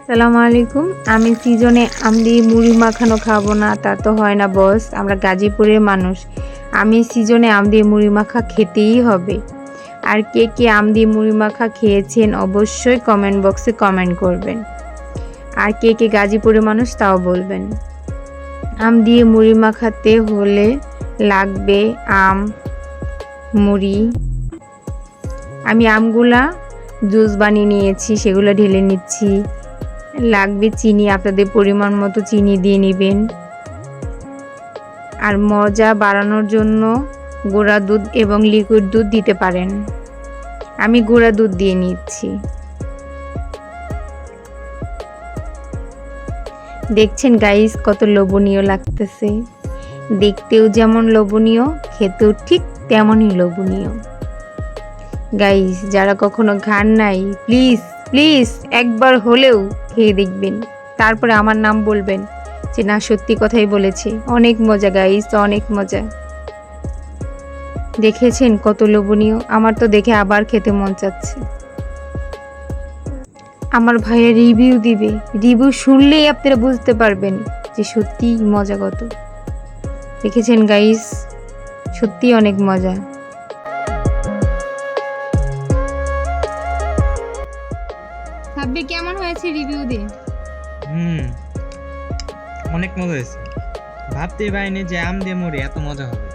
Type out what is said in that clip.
সালামু আলাইকুম। আমি সিজনে আম দিয়ে মুড়ি মাখানো খাবো না তা তো হয় না বস, আমরা গাজীপুরের মানুষ। আমি সিজনে আম দিয়ে মুড়ি মাখা খেতেই হবে। আর কে কে আম দিয়ে মুড়ি মাখা খেয়েছেন অবশ্যই কমেন্ট বক্সে কমেন্ট করবেন। আর কে কে গাজীপুরের মানুষ তাও বলবেন। আম দিয়ে মুড়ি মাখাতে হলে লাগবে আম, মুড়ি। আমি আমগুলা জুস বানিয়ে নিয়েছি, সেগুলো ঢেলে নিচ্ছি। লাগবে চিনি, আপনাদের পরিমাণ মতো চিনি দিয়ে নেবেন। আর মজা বাড়ানোর জন্য গুঁড়া দুধ এবং লিকুইড দুধ দিতে পারেন। আমি গুঁড়া দুধ দিয়ে নিচ্ছি। দেখছেন গাইস কত লোভনীয় লাগতেছে, দেখতেও যেমন লোভনীয়, খেতেও ঠিক তেমনই লোভনীয়। গাইস যারা কখনো খান নাই, প্লিজ প্লিজ একবার হলেও খেয়ে দেখবেন, তারপরে আমার নাম বলবেন যে না সত্যি কথাই বলেছে। অনেক মজা গাইস, অনেক মজা। দেখেছেন কত লোভনীয়, আমার তো দেখে আবার খেতে মন চাচ্ছে। আমার ভাইয়া রিভিউ দিবে, রিভিউ শুনলেই আপনারা বুঝতে পারবেন যে সত্যি মজা কত। দেখেছেন গাইস, সত্যি অনেক মজা। সাব্বির কেমন হয়েছে রিভিউ দে। অনেক মজা হয়েছে। ভাবতেই পারিনি যে আম দিয়ে মুড়ি এত মজা হবে।